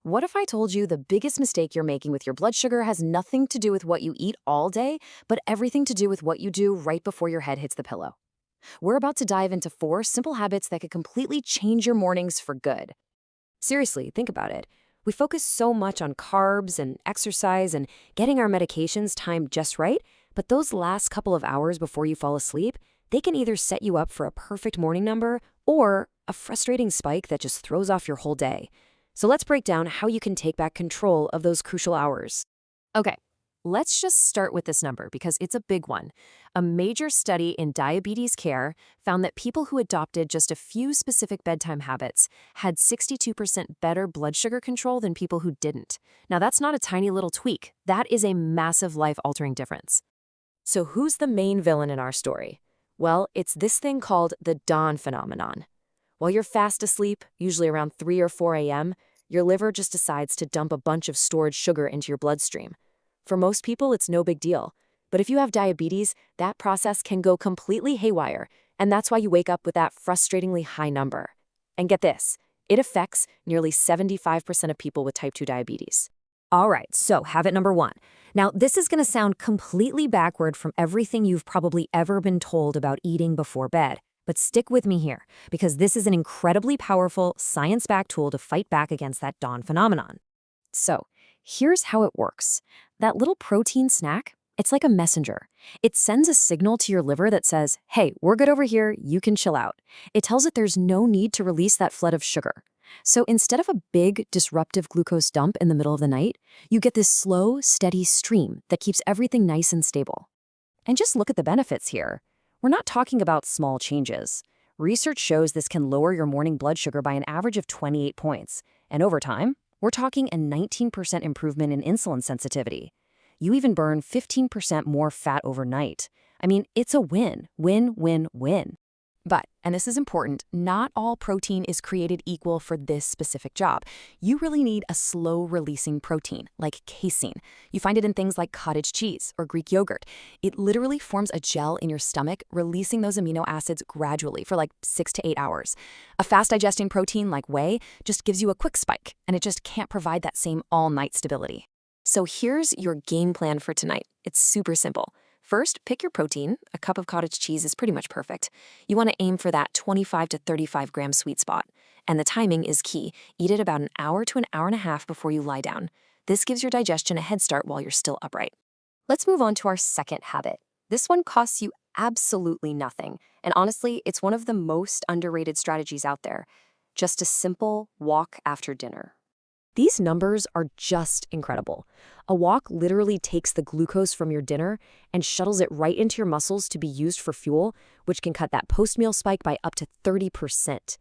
What if I told you the biggest mistake you're making with your blood sugar has nothing to do with what you eat all day, but everything to do with what you do right before your head hits the pillow? We're about to dive into 4 simple habits that could completely change your mornings for good. Seriously, think about it. We focus so much on carbs and exercise and getting our medications timed just right, but those last couple of hours before you fall asleep, they can either set you up for a perfect morning number or a frustrating spike that just throws off your whole day. So let's break down how you can take back control of those crucial hours. Okay, let's just start with this number because it's a big one. A major study in diabetes care found that people who adopted just a few specific bedtime habits had 62% better blood sugar control than people who didn't. Now, that's not a tiny little tweak. That is a massive life-altering difference. So who's the main villain in our story? Well, it's this thing called the dawn phenomenon. While you're fast asleep, usually around 3 or 4 a.m., your liver just decides to dump a bunch of stored sugar into your bloodstream. For most people, it's no big deal. But if you have diabetes, that process can go completely haywire, and that's why you wake up with that frustratingly high number. And get this, it affects nearly 75% of people with type 2 diabetes. All right, so habit number 1. Now, this is going to sound completely backward from everything you've probably ever been told about eating before bed. But stick with me here, because this is an incredibly powerful, science-backed tool to fight back against that dawn phenomenon. So, here's how it works. That little protein snack, it's like a messenger. It sends a signal to your liver that says, hey, we're good over here, you can chill out. It tells it there's no need to release that flood of sugar. So instead of a big, disruptive glucose dump in the middle of the night, you get this slow, steady stream that keeps everything nice and stable. And just look at the benefits here. We're not talking about small changes. Research shows this can lower your morning blood sugar by an average of 28 points. And over time, we're talking a 19% improvement in insulin sensitivity. You even burn 15% more fat overnight. I mean, it's a win, win, win, win. But, and this is important, not all protein is created equal for this specific job. You really need a slow-releasing protein, like casein. You find it in things like cottage cheese or Greek yogurt. It literally forms a gel in your stomach, releasing those amino acids gradually for like 6 to 8 hours. A fast-digesting protein like whey just gives you a quick spike, and it just can't provide that same all-night stability. So here's your game plan for tonight. It's super simple. First, pick your protein. A cup of cottage cheese is pretty much perfect. You want to aim for that 25 to 35 gram sweet spot. And the timing is key. Eat it about an hour to an hour and a half before you lie down. This gives your digestion a head start while you're still upright. Let's move on to our second habit. This one costs you absolutely nothing. And honestly, it's one of the most underrated strategies out there. Just a simple walk after dinner. These numbers are just incredible. A walk literally takes the glucose from your dinner and shuttles it right into your muscles to be used for fuel, which can cut that post-meal spike by up to 30%.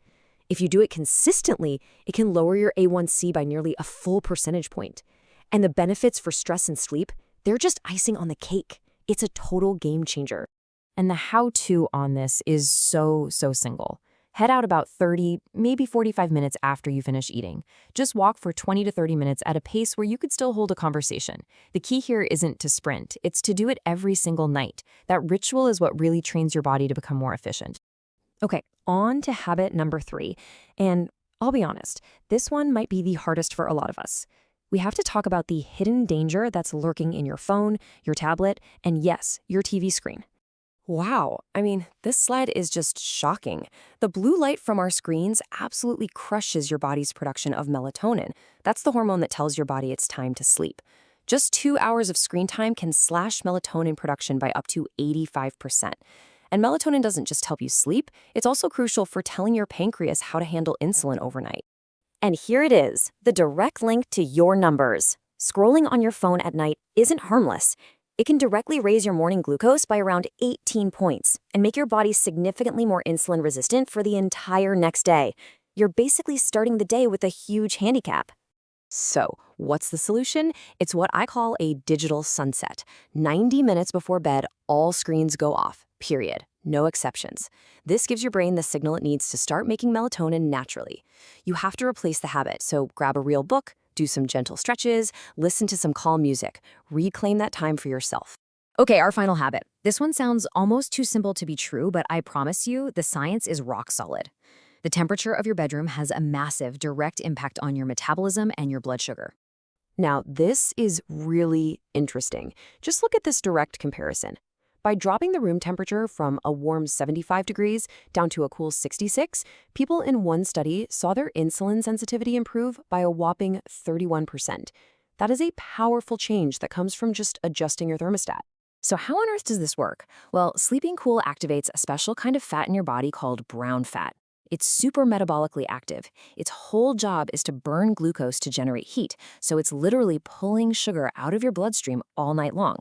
If you do it consistently, it can lower your A1c by nearly a full percentage point. And the benefits for stress and sleep, they're just icing on the cake. It's a total game changer. And the how-to on this is so simple. Head out about 30, maybe 45 minutes after you finish eating. Just walk for 20 to 30 minutes at a pace where you could still hold a conversation. The key here isn't to sprint, it's to do it every single night. That ritual is what really trains your body to become more efficient. Okay, on to habit number 3. And I'll be honest, this one might be the hardest for a lot of us. We have to talk about the hidden danger that's lurking in your phone, your tablet, and yes, your TV screen. Wow, I mean, this slide is just shocking. The blue light from our screens absolutely crushes your body's production of melatonin. That's the hormone that tells your body it's time to sleep. Just 2 hours of screen time can slash melatonin production by up to 85%. And melatonin doesn't just help you sleep, it's also crucial for telling your pancreas how to handle insulin overnight. And here it is, the direct link to your numbers. Scrolling on your phone at night isn't harmless. It can directly raise your morning glucose by around 18 points and make your body significantly more insulin resistant for the entire next day. You're basically starting the day with a huge handicap. So, what's the solution? It's what I call a digital sunset. 90 minutes before bed, all screens go off, period. No exceptions. This gives your brain the signal it needs to start making melatonin naturally. You have to replace the habit, so grab a real book, do some gentle stretches, listen to some calm music. Reclaim that time for yourself. Okay, our final habit. This one sounds almost too simple to be true, but I promise you the science is rock solid. The temperature of your bedroom has a massive direct impact on your metabolism and your blood sugar. Now, this is really interesting. Just look at this direct comparison. By dropping the room temperature from a warm 75 degrees down to a cool 66, people in one study saw their insulin sensitivity improve by a whopping 31%. That is a powerful change that comes from just adjusting your thermostat. So how on earth does this work? Well, sleeping cool activates a special kind of fat in your body called brown fat. It's super metabolically active. Its whole job is to burn glucose to generate heat, so it's literally pulling sugar out of your bloodstream all night long.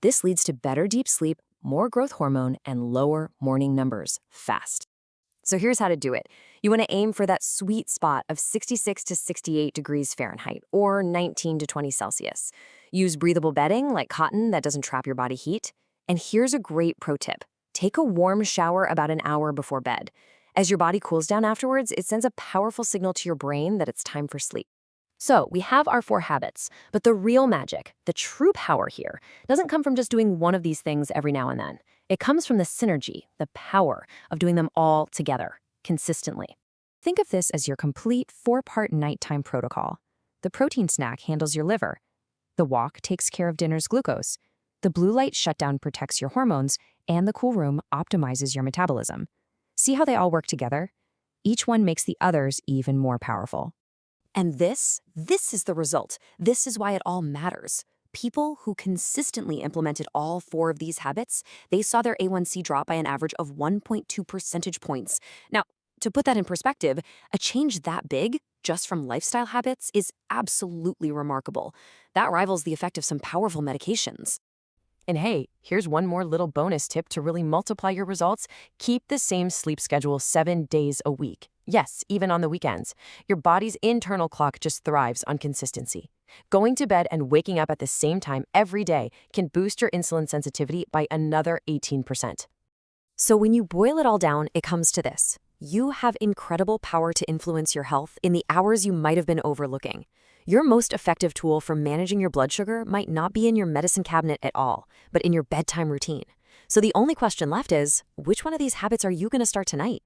This leads to better deep sleep, more growth hormone, and lower morning numbers fast. So here's how to do it. You want to aim for that sweet spot of 66 to 68 degrees Fahrenheit, or 19 to 20 Celsius. Use breathable bedding like cotton that doesn't trap your body heat. And here's a great pro tip. Take a warm shower about an hour before bed. As your body cools down afterwards, it sends a powerful signal to your brain that it's time for sleep. So we have our 4 habits, but the real magic, the true power here, doesn't come from just doing one of these things every now and then. It comes from the synergy, the power of doing them all together, consistently. Think of this as your complete 4-part nighttime protocol. The protein snack handles your liver. The walk takes care of dinner's glucose. The blue light shutdown protects your hormones, and the cool room optimizes your metabolism. See how they all work together? Each one makes the others even more powerful. And this is the result. This is why it all matters. People who consistently implemented all 4 of these habits, they saw their A1c drop by an average of 1.2 percentage points. Now, to put that in perspective, a change that big, just from lifestyle habits, is absolutely remarkable. That rivals the effect of some powerful medications. And hey, here's one more little bonus tip to really multiply your results. Keep the same sleep schedule 7 days a week. Yes, even on the weekends. Your body's internal clock just thrives on consistency. Going to bed and waking up at the same time every day can boost your insulin sensitivity by another 18%. So when you boil it all down, it comes to this. You have incredible power to influence your health in the hours you might have been overlooking. Your most effective tool for managing your blood sugar might not be in your medicine cabinet at all, but in your bedtime routine. So the only question left is, which one of these habits are you going to start tonight?